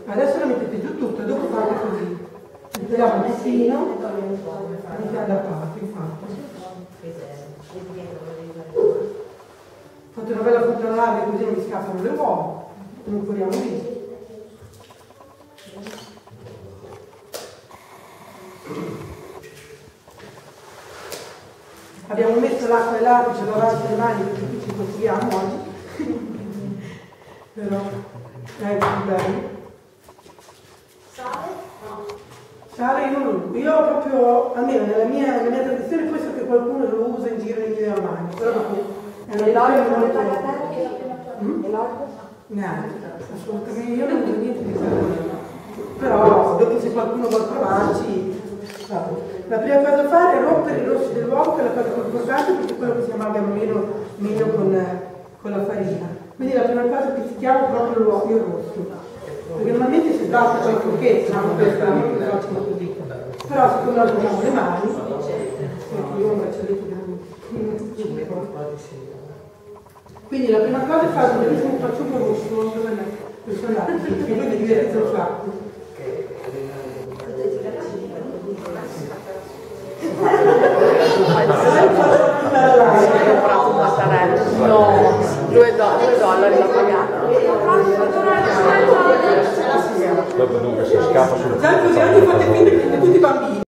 Adesso la mettete giù tutto e dopo fate così. Mettiamo il pistino e mettiamo da parte, infatti. Fate una bella fontana così non vi scappano le uova, non corriamo lì. Abbiamo messo l'acqua e l'apice davanti alle mani perché qui ci consigliamo oggi. Però ecco bene. Sale? No. Sale io non lo uso. Io proprio, almeno nella mia tradizione, poi so che qualcuno lo usa in giro nei miei armani, però dopo è una l'olio molto... E l'olio? Neanche, assolutamente, io non uso niente di sale. Però dopo se qualcuno vuole provarci, la prima cosa da fare è rompere i rossi dell'uovo, che è la cosa più importante perché è quello che si amalgama meglio con la farina. Quindi la prima cosa è che pizzichiamo proprio il rosso. Perché normalmente si tratta poi il crocchetto, no? Questo lo facciamo così. Però siccome noi abbiamo le mani, io ho un braccialetto di quindi la prima cosa è fare un bellissimo facciugo rosso, dove sono andati, perché voi vi divertite un sacco. Ho comprato un mattarello. No, $2 l'ho pagato. Dopo dunque si scappa sul... Già così oggi fate finta che siete tutti bambini.